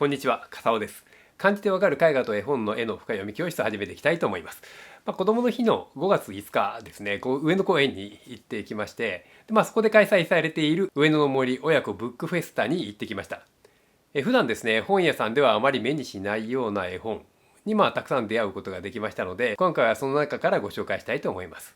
こんにちは、笠尾です。漢字でわかる絵画と絵本の絵の深読み教室を始めていきたいと思います。子どもの日の5月5日ですね、上野公園に行ってきまして、そこで開催されている上野の森親子ブックフェスタに行ってきました。普段ですね、本屋さんではあまり目にしないような絵本にたくさん出会うことができましたので、今回はその中からご紹介したいと思います。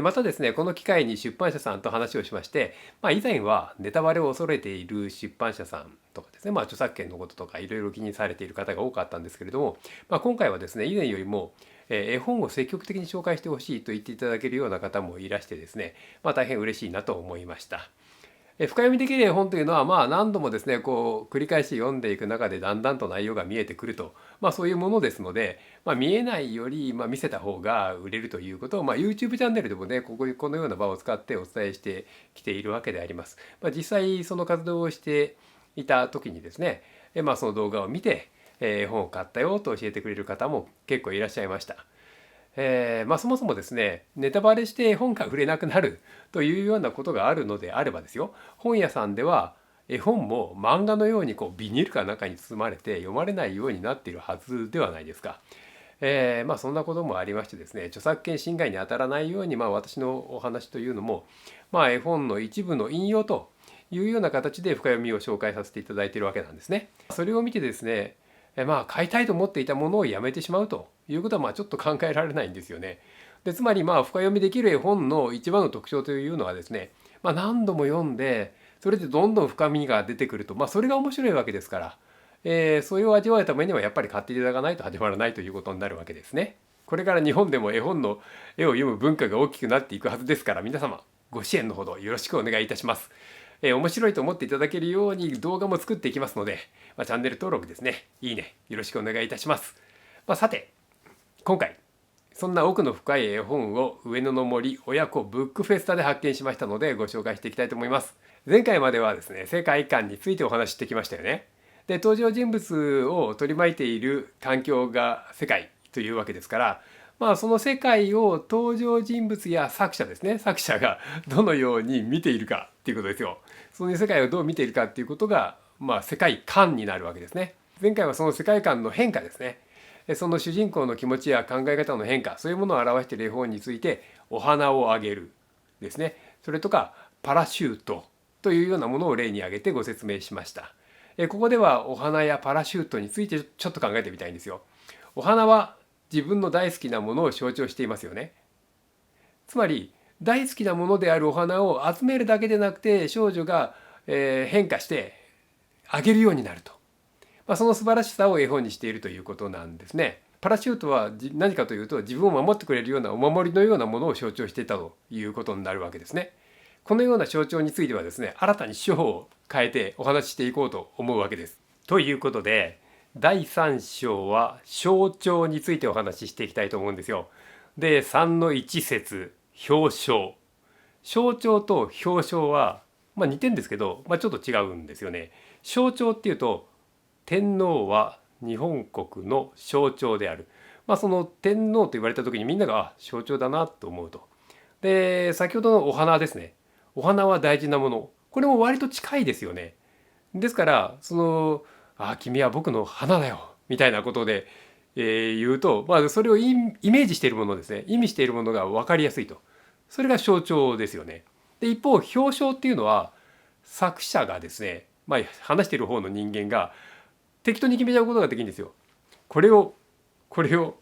またですね、この機会に出版社さんと話をしまして、以前はネタバレを恐れている出版社さんとかですね、著作権のこととかいろいろ気にされている方が多かったんですけれども、今回はですね、以前よりも絵本を積極的に紹介してほしいと言っていただけるような方もいらしてですね、大変嬉しいなと思いました。深読みできる絵本というのは何度もですね繰り返し読んでいく中でだんだんと内容が見えてくると、そういうものですので、見えないより見せた方が売れるということを、YouTube チャンネルでもねこのような場を使ってお伝えしてきているわけであります。実際その活動をしていた時にですね、その動画を見て絵本を買ったよと教えてくれる方も結構いらっしゃいました。そもそもですねネタバレして本が売れなくなるというようなことがあるのであればですよ、本屋さんでは絵本も漫画のようにビニールか中に包まれて読まれないようになっているはずではないですか。そんなこともありましてですね、著作権侵害に当たらないように、私のお話というのも、絵本の一部の引用というような形で深読みを紹介させていただいているわけなんですね。それを見てですね、買いたいと思っていたものをやめてしまうということはちょっと考えられないんですよね。でつまり深読みできる絵本の一番の特徴というのはですね、何度も読んでそれでどんどん深みが出てくると、それが面白いわけですから、それを味わうためにはやっぱり買っていただかないと始まらないということになるわけですね。これから日本でも絵本の絵を読む文化が大きくなっていくはずですから、皆様ご支援のほどよろしくお願いいたします。面白いと思っていただけるように動画も作っていきますので、チャンネル登録ですね、いいねよろしくお願いいたします。さて今回そんな奥の深い絵本を上野の森親子ブックフェスタで発見しましたのでご紹介していきたいと思います。前回まではですね世界観についてお話ししてきましたよね。で登場人物を取り巻いている環境が世界というわけですから、その世界を登場人物や作者ですね、作者がどのように見ているかっていうことですよ。その世界をどう見ているかっていうことが、世界観になるわけですね。前回はその世界観の変化ですね、その主人公の気持ちや考え方の変化、そういうものを表している絵本についてお花をあげるですね、それとかパラシュートというようなものを例に挙げてご説明しました。ここではお花やパラシュートについてちょっと考えてみたいんですよ。お花は自分の大好きなものを象徴していますよね。つまり大好きなものであるお花を集めるだけでなくて少女が変化してあげるようになると、その素晴らしさを絵本にしているということなんですね。パラシュートは何かというと自分を守ってくれるようなお守りのようなものを象徴していたということになるわけですね。このような象徴についてはですね、新たに手法を変えてお話ししていこうと思うわけです。ということで第3章は象徴についてお話ししていきたいと思うんですよ。で3の1節表彰、象徴と表彰は似てんですけど、ちょっと違うんですよね。象徴っていうと天皇は日本国の象徴である、その天皇と言われた時にみんなが象徴だなと思うと。で先ほどのお花ですね、お花は大事なもの、これも割と近いですよね。ですから君は僕の花だよみたいなことで、言うと、それをイメージしているものですね、意味しているものが分かりやすいと、それが象徴ですよね。で一方表彰っていうのは作者がですね、話している方の人間が適当に決めちゃうことができるんですよ。これをこれを、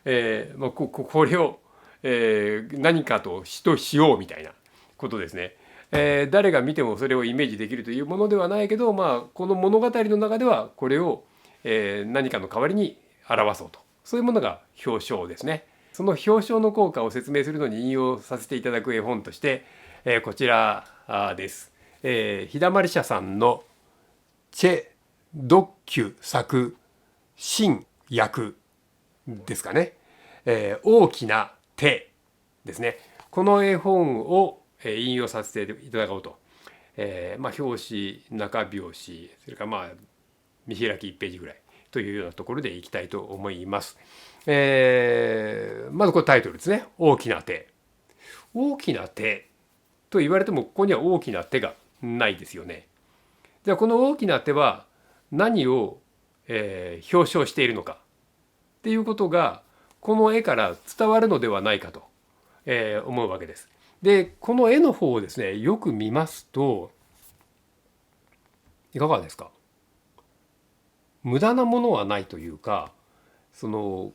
これを、何かとしようみたいなことですね。誰が見てもそれをイメージできるというものではないけど、この物語の中ではこれを、何かの代わりに表そうと、そういうものが表彰ですね。その表彰の効果を説明するのに引用させていただく絵本として、こちらです。日だまり社さんのチェ・ドッキュ作新訳ですかね、大きな手ですね。この絵本を引用させていただこうと、表紙中表紙それから見開き1ページぐらいというようなところでいきたいと思います。まずこれタイトルですね。大きな手。大きな手と言われてもここには大きな手がないですよね。じゃあこの大きな手は何を表彰しているのかっていうことがこの絵から伝わるのではないかと、思うわけです。でこの絵の方をですねよく見ますといかがですか？無駄なものはないというか、その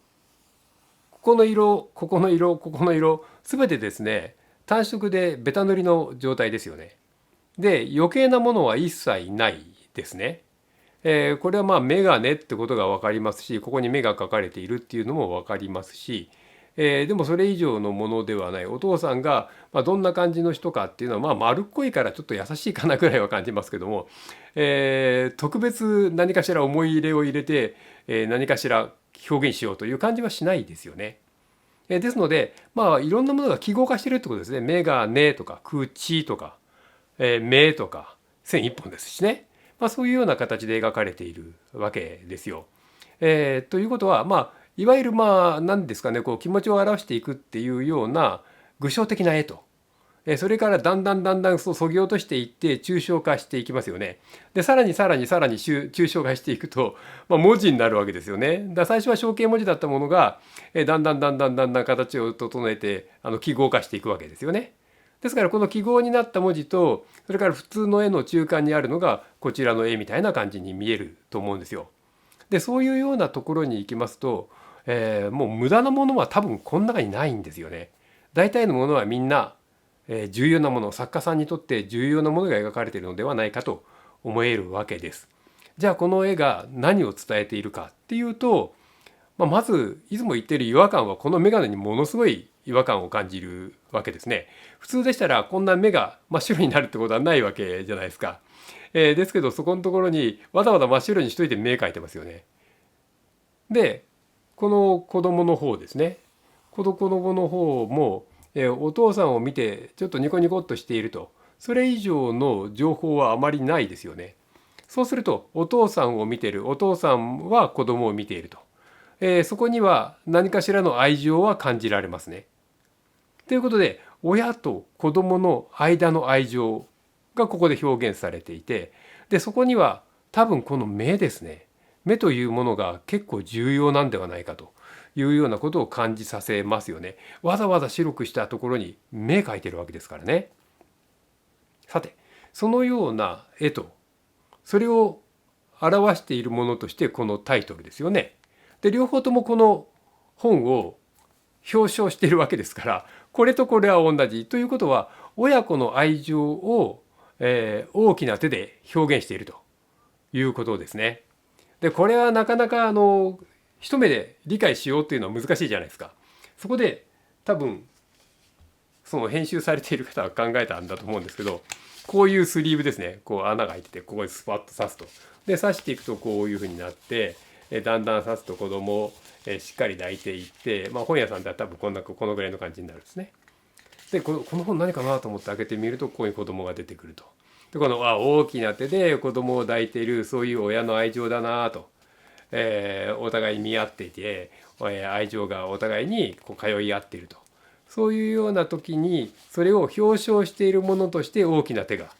ここの色ここの色ここの色全てですね単色でベタ塗りの状態ですよね。で余計なものは一切ないですね。これはまあメガネってことが分かりますし、ここに目が描かれているっていうのも分かりますし、でもそれ以上のものではない。お父さんがどんな感じの人かっていうのは丸っこいからちょっと優しいかなぐらいは感じますけども、特別何かしら思い入れを入れて、何かしら表現しようという感じはしないですよね。ですのでいろんなものが記号化してるってことですね。メガネとか口とか、目とか線一本ですしね。そういうような形で描かれているわけですよ。ということはいわゆる何ですかね、こう気持ちを表していくっていうような具象的な絵と、それからだんだんそう削ぎ落としていって抽象化していきますよね。でさらに抽象化していくと、文字になるわけですよね。最初は象形文字だったものがだんだん形を整えて記号化していくわけですよね。ですからこの記号になった文字とそれから普通の絵の中間にあるのがこちらの絵みたいな感じに見えると思うんですよ。でそういうようなところに行きますと、もう無駄なものは多分この中にないんですよね。大体のものはみんな、重要なもの、作家さんにとって重要なものが描かれているのではないかと思えるわけです。じゃあこの絵が何を伝えているかっていうと、まずいつも言っている違和感はこの眼鏡にものすごい違和感を感じるわけですね。普通でしたらこんな目が真っ白になるってことはないわけじゃないですか。ですけどそこのところにわざわざ真っ白にしといて目描いてますよね。でこの子供の方ですね。子供の方も、お父さんを見てちょっとニコニコっとしていると、それ以上の情報はあまりないですよね。そうするとお父さんを見ている、お父さんは子供を見ていると、そこには何かしらの愛情は感じられますね。ということで親と子供の間の愛情がここで表現されていて、でそこには多分この目ですね、目というものが結構重要なんではないかというようなことを感じさせますよね。わざわざ白くしたところに目描いてるわけですからね。さてそのような絵とそれを表しているものとしてこのタイトルですよね。で両方ともこの本を表彰しているわけですから、これとこれは同じということは親子の愛情を、大きな手で表現しているということですね。でこれはなかなか一目で理解しようというのは難しいじゃないですか。そこで多分その編集されている方は考えたんだと思うんですけど、こういうスリーブですね、こう穴が開いててここにスパッと刺すと、で刺していくとこういうふうになって、だんだん刺すと子供をしっかり抱いていって、本屋さんでは多分このぐらいの感じになるんですね。でこの本何かなと思って開けてみるとここに子供が出てくると。でこの大きな手で子供を抱いている、そういう親の愛情だなと、お互い見合っていて、愛情がお互いにこう通い合っていると、そういうような時にそれを表彰しているものとして大きな手が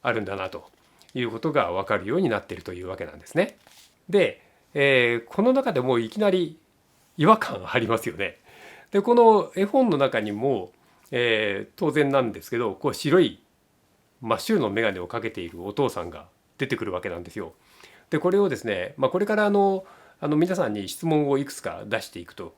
あるんだなということが分かるようになっているというわけなんですね。で、この中でもいきなり違和感ありますよね。でこの絵本の中にも、当然なんですけどこう白い真っ白の眼鏡をかけているお父さんが出てくるわけなんですよ。でこれをですね、これから皆さんに質問をいくつか出していくと。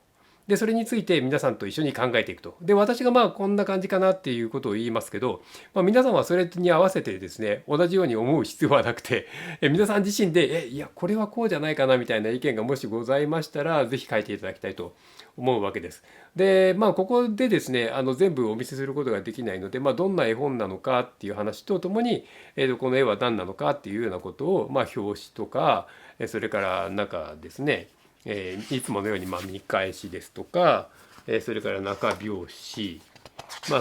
でそれについて皆さんと一緒に考えていくと。で私がこんな感じかなっていうことを言いますけど、皆さんはそれに合わせてですね同じように思う必要はなくて、皆さん自身でいやこれはこうじゃないかなみたいな意見がもしございましたら是非書いていただきたいと思うわけです。でここでですね全部お見せすることができないので、どんな絵本なのかっていう話とともに、この絵は何なのかっていうようなことを、表紙とかそれから中ですね、いつものように見返しですとか、それから中表紙、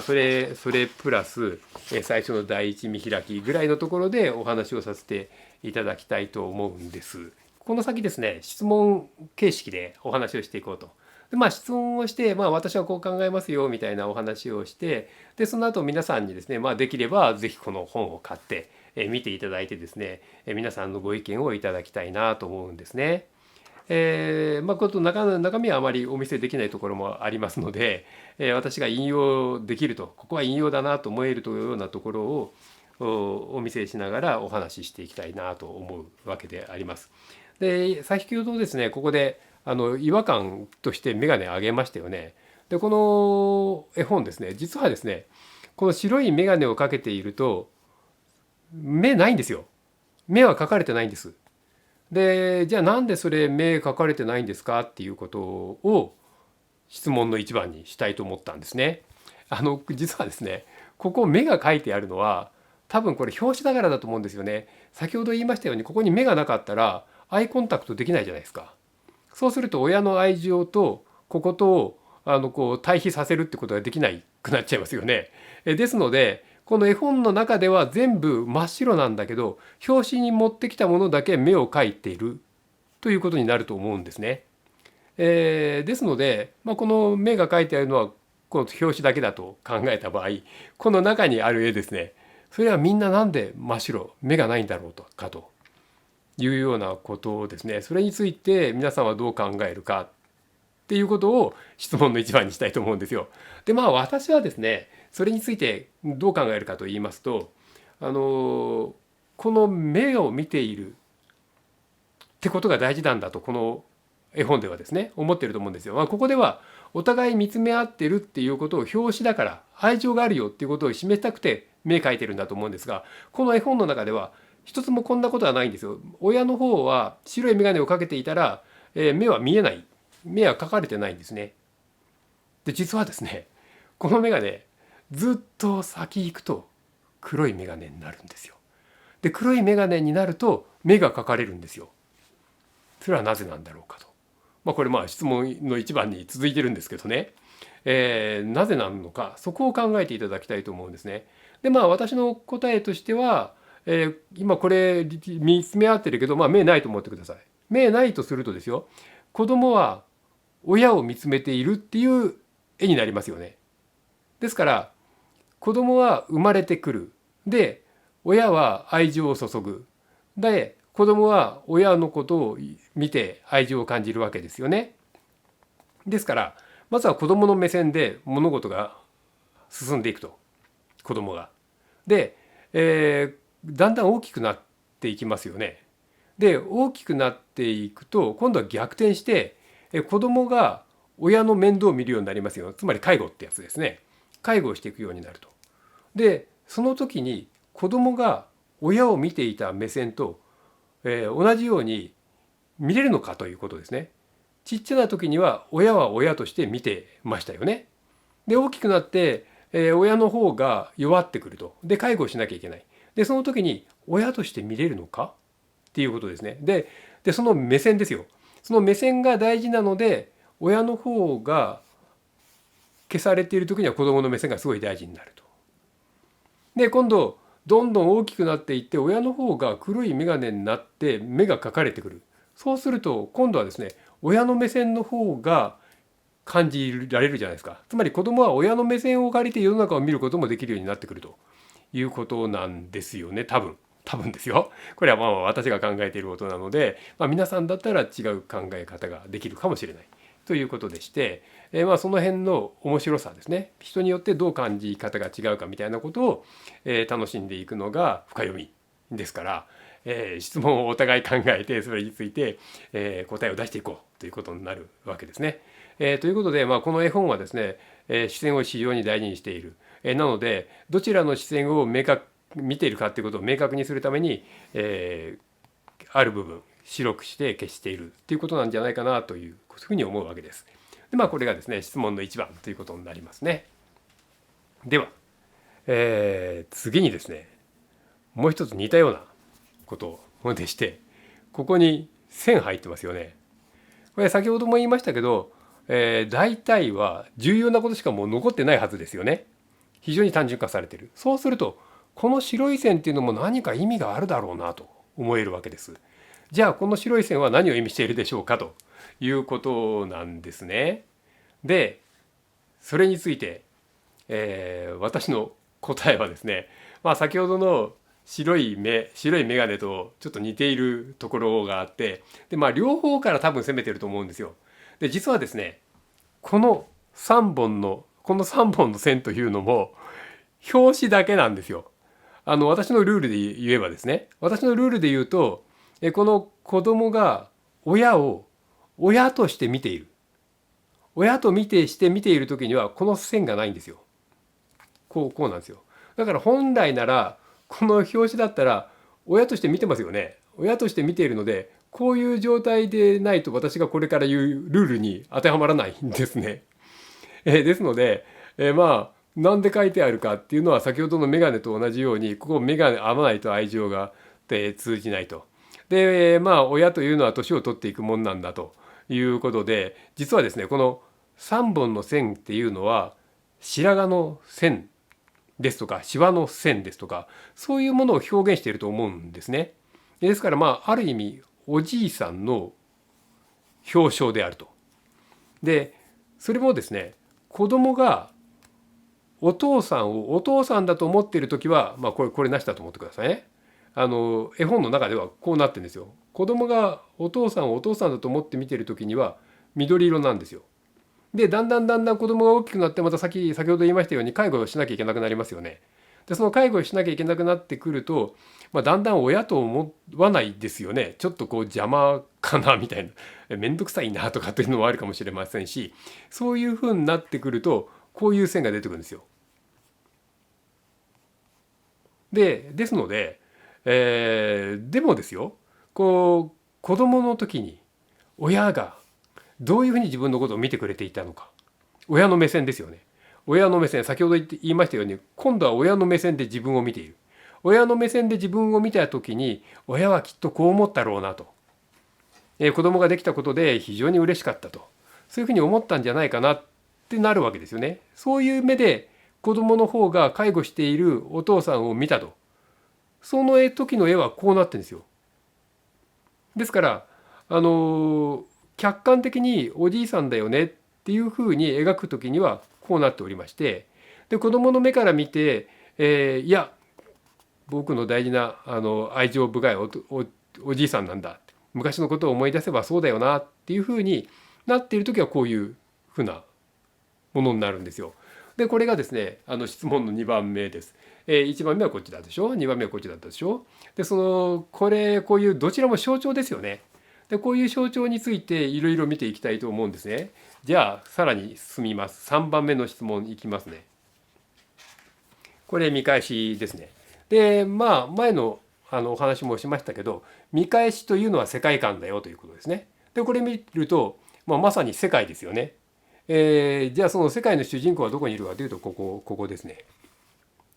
それプラス最初の第一見開きぐらいのところでお話をさせていただきたいと思うんです。この先ですね質問形式でお話をしていこうと。で質問をして、私はこう考えますよみたいなお話をして、でその後皆さんにですね、できれば是非この本を買って見ていただいてですね、皆さんのご意見をいただきたいなと思うんですね。こと中身はあまりお見せできないところもありますので、私が引用できると、ここは引用だなと思えるというようなところをお見せしながらお話ししていきたいなと思うわけであります。で、先ほどですね、ここで違和感として眼鏡あげましたよね。で、この絵本ですね、実はですね、この白い眼鏡をかけていると目ないんですよ。目は描かれてないんです。で、じゃあなんでそれ目描かれてないんですかっていうことを質問の一番にしたいと思ったんですね。実はですね、ここ目が描いてあるのは多分これ表紙だからだと思うんですよね。先ほど言いましたようにここに目がなかったらアイコンタクトできないじゃないですか。そうすると親の愛情とこことをこう対比させるってことができないくなっちゃいますよね。ですのでこの絵本の中では全部真っ白なんだけど表紙に持ってきたものだけ目を描いているということになると思うんですね。ですので、この目が描いてあるのはこの表紙だけだと考えた場合この中にある絵ですね、それはみんななんで真っ白目がないんだろうというようなことをですね、それについて皆さんはどう考えるかっていうことを質問の一番にしたいと思うんですよ。で私はですねそれについてどう考えるかと言いますとこの目を見ているってことが大事なんだとこの絵本ではですね思ってると思うんですよ。ここではお互い見つめ合ってるっていうことを表紙だから愛情があるよっていうことを示したくて目描いてるんだと思うんですが、この絵本の中では一つもこんなことはないんですよ。親の方は白い眼鏡をかけていたら、目は見えない、目は描かれてないんですね。で実はですねこの眼鏡ずっと先行くと黒い眼鏡になるんですよ。で黒い眼鏡になると目が描かれるんですよ。それはなぜなんだろうかと。これ質問の一番に続いてるんですけどね、なぜなのかそこを考えていただきたいと思うんですね。で私の答えとしては、今これ見つめ合ってるけど、目ないと思ってください。目ないとするとですよ、子供は親を見つめているっていう絵になりますよね。ですから子供は生まれてくる。で親は愛情を注ぐ。で子供は親のことを見て愛情を感じるわけですよね。ですからまずは子供の目線で物事が進んでいくと、子供が。で、だんだん大きくなっていきますよね。で大きくなっていくと今度は逆転して、子供が親の面倒を見るようになりますよ。つまり介護ってやつですね。介護をしていくようになると。でその時に子供が親を見ていた目線と、同じように見れるのかということですね。ちっちゃな時には親は親として見てましたよね。で大きくなって、親の方が弱ってくると。で介護をしなきゃいけない。でその時に親として見れるのかっていうことですね。でその目線ですよ。その目線が大事なので親の方が消されている時には子どもの目線がすごい大事になると。で今度どんどん大きくなっていって親の方が黒い眼鏡になって目が描かれてくる。そうすると今度はですね親の目線の方が感じられるじゃないですか。つまり子供は親の目線を借りて世の中を見ることもできるようになってくるということなんですよね。多分ですよ。これは私が考えていることなので、皆さんだったら違う考え方ができるかもしれないということでして、その辺の面白さですね、人によってどう感じ方が違うかみたいなことを、楽しんでいくのが深読みですから、質問をお互い考えてそれについて、答えを出していこうということになるわけですね。ということで、この絵本はですね、視線を非常に大事にしている。なのでどちらの視線を見ているかということを明確にするために、ある部分白くして消しているということなんじゃないかなというふうに思うわけです。でこれがですね質問の一番ということになりますね。では、次にですねもう一つ似たようなことでして、ここに線入ってますよね。これ先ほども言いましたけど、大体は重要なことしかもう残ってないはずですよね。非常に単純化されている。そうするとこの白い線っていうのも何か意味があるだろうなと思えるわけです。じゃあこの白い線は何を意味しているでしょうかということなんですね。でそれについて、私の答えはですね、先ほどの白い眼鏡とちょっと似ているところがあって、で両方から多分攻めてると思うんですよ。で実はですね、この3本の線というのも表紙だけなんですよ。私のルールで言えばですね、私のルールで言うと、この子供が親を親として見ている、親と見て見ている時にはこの線がないんですよ。こうなんですよ。だから本来ならこの表紙だったら親として見てますよね。親として見ているので、こういう状態でないと私がこれから言うルールに当てはまらないんですね。ですので、なんで書いてあるかっていうのは、先ほどのメガネと同じように、ここメガネ合わないと愛情が通じないと。で親というのは年を取っていくもんなんだということで、実はですね、この3本の線っていうのは白髪の線ですとかシワの線ですとか、そういうものを表現していると思うんですね。ですからある意味おじいさんの表彰であると。でそれもですね、子供がお父さんをお父さんだと思っている時は、これなしだと思ってくださいね。絵本の中ではこうなってるんですよ。子供がお父さんをお父さんだと思って見てる時には緑色なんですよ。でだんだん子供が大きくなって、また先ほど言いましたように介護をしなきゃいけなくなりますよね。でその介護をしなきゃいけなくなってくると、だんだん親と思わないですよね。ちょっと邪魔かなみたいな、面倒くさいなとかっていうのもあるかもしれませんし、そういうふうになってくるとこういう線が出てくるんですよ。ですので、でもですよ、子供の時に親がどういうふうに自分のことを見てくれていたのか、親の目線ですよね。親の目線、先ほど言いましたように、今度は親の目線で自分を見ている。親の目線で自分を見た時に、親はきっとこう思ったろうなと、子供ができたことで非常に嬉しかったと、そういうふうに思ったんじゃないかなってなるわけですよね。そういう目で子供の方が介護しているお父さんを見たと、その時の絵はこうなってるんですよ。ですから客観的におじいさんだよねっていうふうに描く時にはこうなっておりまして、で子供の目から見て、いや僕の大事な愛情深いおじいさんなんだ、昔のことを思い出せばそうだよなっていうふうになっている時はこういうふうなものになるんですよ。でこれがですね、質問の2番目です。1番目はこっちだでしょ、2番目はこっちだったでしょ。でこういうどちらも象徴ですよね。でこういう象徴についていろいろ見ていきたいと思うんですね。じゃあさらに進みます。3番目の質問いきますね。これ見返しですね。で前のお話もしましたけど、見返しというのは世界観だよということですね。でこれ見ると、まさに世界ですよね。じゃあその世界の主人公はどこにいるかというと、ここですね。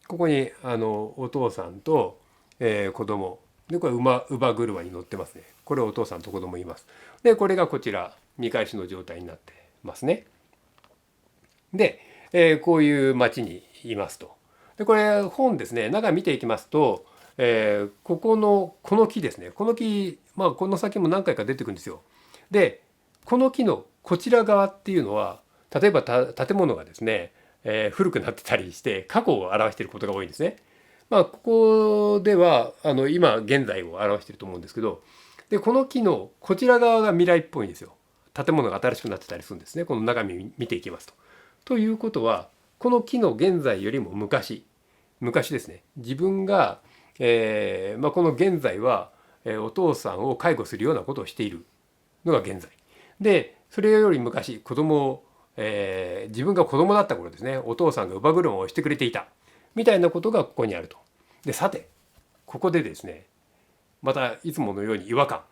ここにお父さんと、子供で、これ乳母車に乗ってますね。これお父さんと子供います。でこれがこちら見返しの状態になってますね。で、こういう町にいますと。でこれ本ですね、中見ていきますと、この木ですね、この木、この先も何回か出てくるんですよ。でこの木のこちら側っていうのは、例えば建物がですね、古くなってたりして過去を表していることが多いんですね。ここでは今現在を表していると思うんですけど、でこの木のこちら側が未来っぽいんですよ。建物が新しくなってたりするんですね、この中身見ていきますと。ということは、この木の現在よりも昔ですね、自分が、この現在は、お父さんを介護するようなことをしているのが現在で、それより昔子供を、自分が子供だった頃ですね、お父さんが乳母車をしてくれていたみたいなことがここにあると。でさてここでですね、またいつものように違和感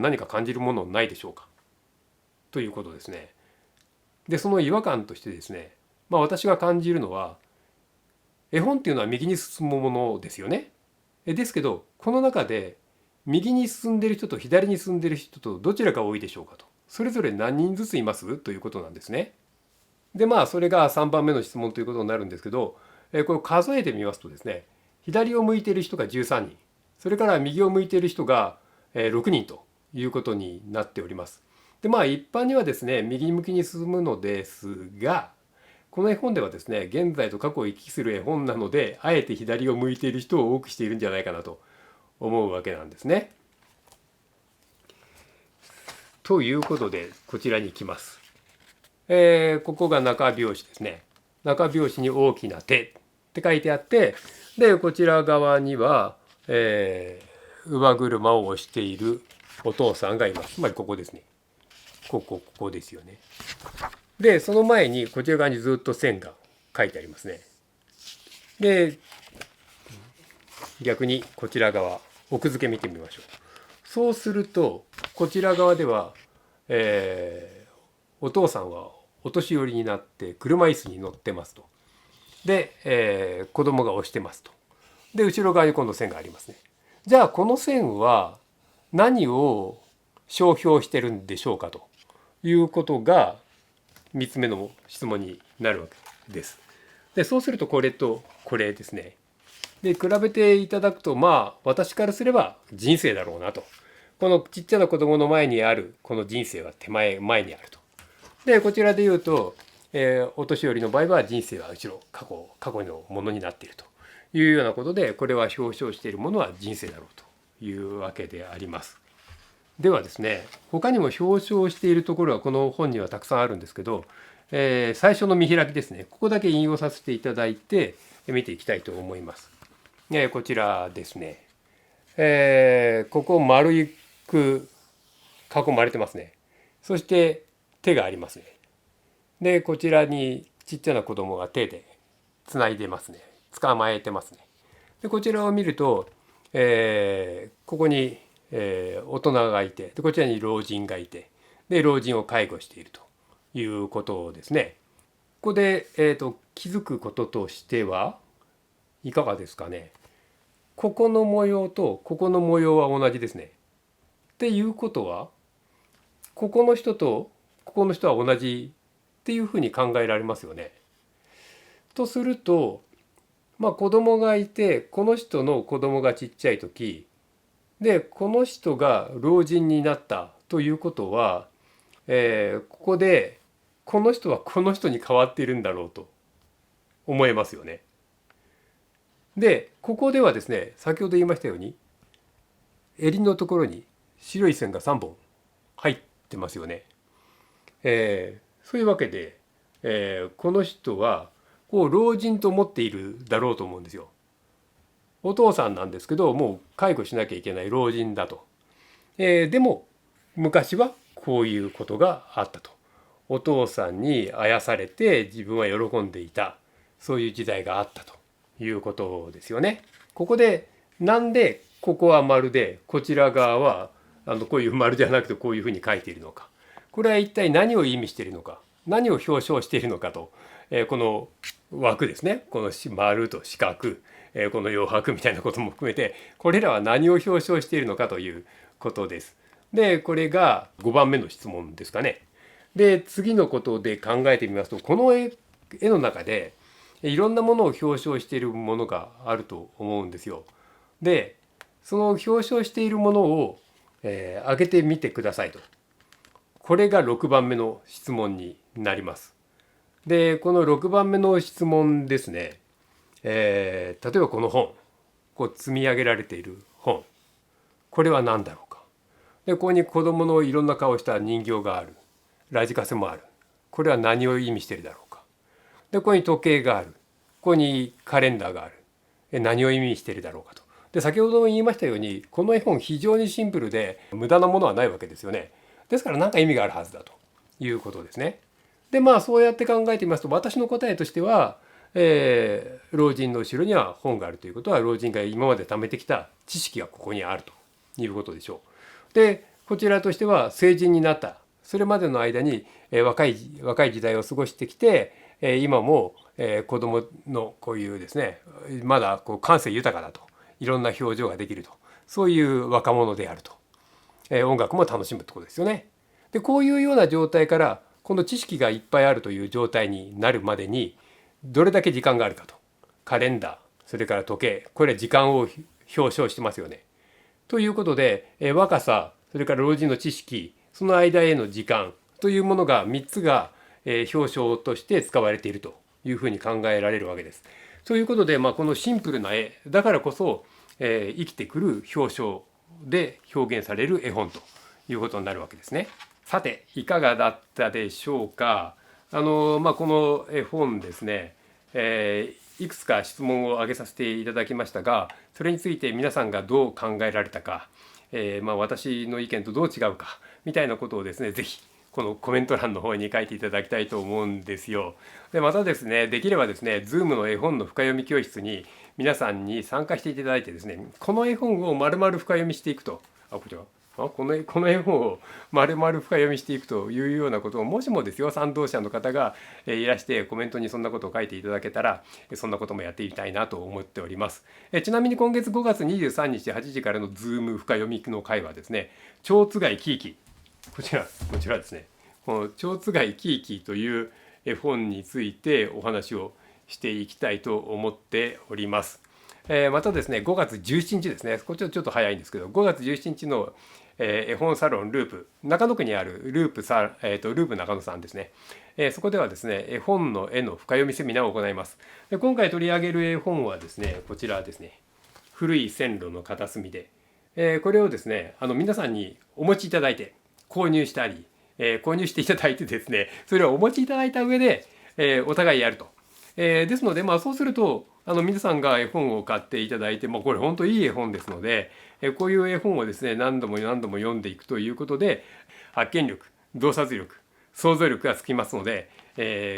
何か感じるものないでしょうかということですね。でその違和感としてですね、私が感じるのは、絵本っていうのは右に進むものですよね。ですけどこの中で右に進んでいる人と左に進んでいる人とどちらが多いでしょうかと、それぞれ何人ずついますということなんですね。でそれが3番目の質問ということになるんですけど、これを数えてみますとですね、左を向いている人が13人、それから右を向いている人が6人ということになっております。で一般にはですね、右向きに進むのですが、この絵本ではですね、現在と過去を行き来する絵本なので、あえて左を向いている人を多くしているんじゃないかなと思うわけなんですね。ということでこちらに行きます。ここが中拍子ですね。中拍子に大きな手って書いてあって、でこちら側には、乳母車を押しているお父さんがいます。つまりここですね。ここですよね。でその前にこちら側にずっと線が書いてありますね。で逆にこちら側奥付け見てみましょう。そうするとこちら側では、お父さんはお年寄りになって車椅子に乗ってますと。で、子供が押してますと。で後ろ側に今度線がありますね。じゃあこの線は何を商標してるんでしょうかということが3つ目の質問になるわけです。でそうするとこれとこれですね。で比べていただくと私からすれば人生だろうなと。このちっちゃな子供の前にあるこの人生は前にあると。でこちらで言うと、お年寄りの場合は人生は後ろ過去のものになっているというようなことで、これは表彰しているものは人生だろうというわけであります。ではですね、他にも表彰しているところはこの本にはたくさんあるんですけど、最初の見開きですね、ここだけ引用させていただいて見ていきたいと思います。こちらですね、ここ丸く囲まれてますね。そして手がありますね。でこちらにちっちゃな子供が手でつないでますね。捕まえてますね。でこちらを見ると、ここに、大人がいて、でこちらに老人がいて、で老人を介護しているということですね。ここで、気づくこととしてはいかがですかね。ここの模様とここの模様は同じですね。っていうことはここの人とここの人は同じっていうふうに考えられますよね。とすると子供がいて、この人の子供がちっちゃい時でこの人が老人になったということは、ここでこの人はこの人に変わっているんだろうと思えますよね。でここではですね、先ほど言いましたように襟のところに白い線が3本入ってますよね。そういうわけで、この人は老人と思っているだろうと思うんですよ。お父さんなんですけど、もう介護しなきゃいけない老人だと。でも昔はこういうことがあったと。お父さんにあやされて自分は喜んでいた、そういう時代があったということですよね。ここでなんでここは丸でこちら側はこういう丸じゃなくてこういうふうに書いているのか、これは一体何を意味しているのか、何を表彰しているのかと、この枠ですね、この丸と四角、この余白みたいなことも含めて、これらは何を表彰しているのかということです。でこれが5番目の質問ですかね。で次のことで考えてみますと、この絵の中でいろんなものを表彰しているものがあると思うんですよ。でその表彰しているものを、挙げてみてくださいと。これが6番目の質問になります。でこの6番目の質問ですね、例えばこの本、積み上げられている本、これは何だろうか。でここに子供のいろんな顔をした人形がある、ラジカセもある、これは何を意味しているだろうか。でここに時計がある、ここにカレンダーがある、何を意味しているだろうかと。で先ほども言いましたように、この絵本非常にシンプルで無駄なものはないわけですよね。ですから何か意味があるはずだということですね。でそうやって考えてみますと、私の答えとしては、老人の後ろには本があるということは、老人が今まで貯めてきた知識がここにあるということでしょう。でこちらとしては成人になった、それまでの間に若い時代を過ごしてきて、今も子どものこういうですね、まだ感性豊かだと、いろんな表情ができると、そういう若者であると、音楽も楽しむってことですよね。でこういうような状態からこの知識がいっぱいあるという状態になるまでにどれだけ時間があるかと。カレンダー、それから時計、これは時間を表彰してますよね。ということで、若さ、それから老人の知識、その間への時間というものが3つが表彰として使われているというふうに考えられるわけです。ということで、このシンプルな絵だからこそ、生きてくる表象で表現される絵本ということになるわけですね。さていかがだったでしょうか。この絵本ですね、いくつか質問を挙げさせていただきましたが、それについて皆さんがどう考えられたか、私の意見とどう違うかみたいなことをですね、是非このコメント欄の方に書いていただきたいと思うんですよ。でまたですね、できればですね Zoom の絵本の深読み教室に皆さんに参加していただいてですね、この絵本を丸々深読みしていくと、この絵本を丸々深読みしていくというようなことを、もしもですよ賛同者の方がいらしてコメントにそんなことを書いていただけたら、そんなこともやっていきたいなと思っております。ちなみに今月5月23日8時からの Zoom 深読みの会はですね、蝶つがいキーキこちらですね、この蝶つがいキーキという絵本についてお話をしていきたいと思っております。またですね5月17日ですね、こちらちょっと早いんですけど、5月17日の絵本サロンループ中野区にあるループ中野さんですね、そこではですね絵本の絵の深読みセミナーを行います。で今回取り上げる絵本はですねこちらですね、古い線路の片隅で、これをですね皆さんにお持ちいただいて購入したり、購入していただいてですね、それをお持ちいただいた上で、お互いやると。ですので、そうすると皆さんが絵本を買っていただいて、これ本当いい絵本ですので、こういう絵本をですね何度も何度も読んでいくということで、発見力、洞察力、想像力がつきますので、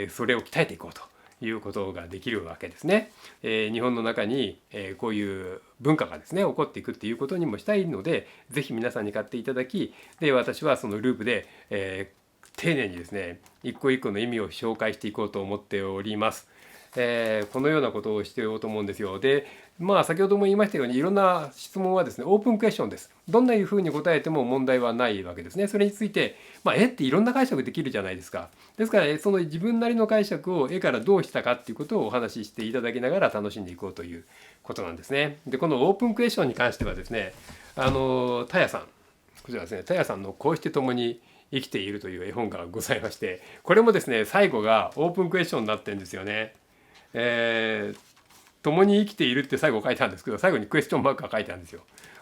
それを鍛えていこうということができるわけですね。日本の中に、こういう文化がですね起こっていくっていうことにもしたいので、ぜひ皆さんに買っていただき、で私はそのループで、丁寧にですね一個一個の意味を紹介していこうと思っております。このようなことをしていようと思うんですよ。で先ほども言いましたように、いろんな質問はですねオープンクエスチョンです。どんなふうに答えても問題はないわけですね。それについて、絵っていろんな解釈できるじゃないですか。ですからその自分なりの解釈を絵からどうしたかっていうことをお話ししていただきながら楽しんでいこうということなんですね。でこのオープンクエスチョンに関してはですね、タヤさん、こちらですね、タヤさんのこうして共に生きているという絵本がございまして、これもですね最後がオープンクエスチョンになってるんですよね。共に生きているって最後書いてあるんですけど、最後にクエスチョンマークが書いてあるんですよ。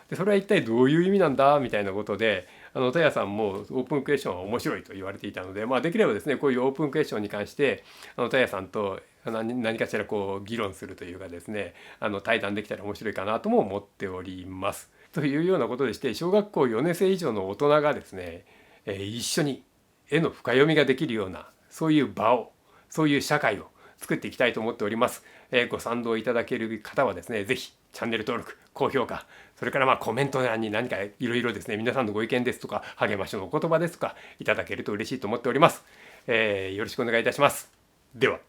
でそれは一体どういう意味なんだみたいなことで、タヤさんもオープンクエスチョンは面白いと言われていたので、できればですねこういうオープンクエスチョンに関してタヤさんと何かしらこう議論するというかですね、対談できたら面白いかなとも思っております。というようなことでして、小学校4年生以上の大人がですね、一緒に絵の深読みができるような、そういう場を、そういう社会を作っていきたいと思っております。ご賛同いただける方はですね、ぜひチャンネル登録、高評価、それからコメント欄に何かいろいろですね、皆さんのご意見ですとか励ましのお言葉ですとかいただけると嬉しいと思っております。よろしくお願いいたします。では。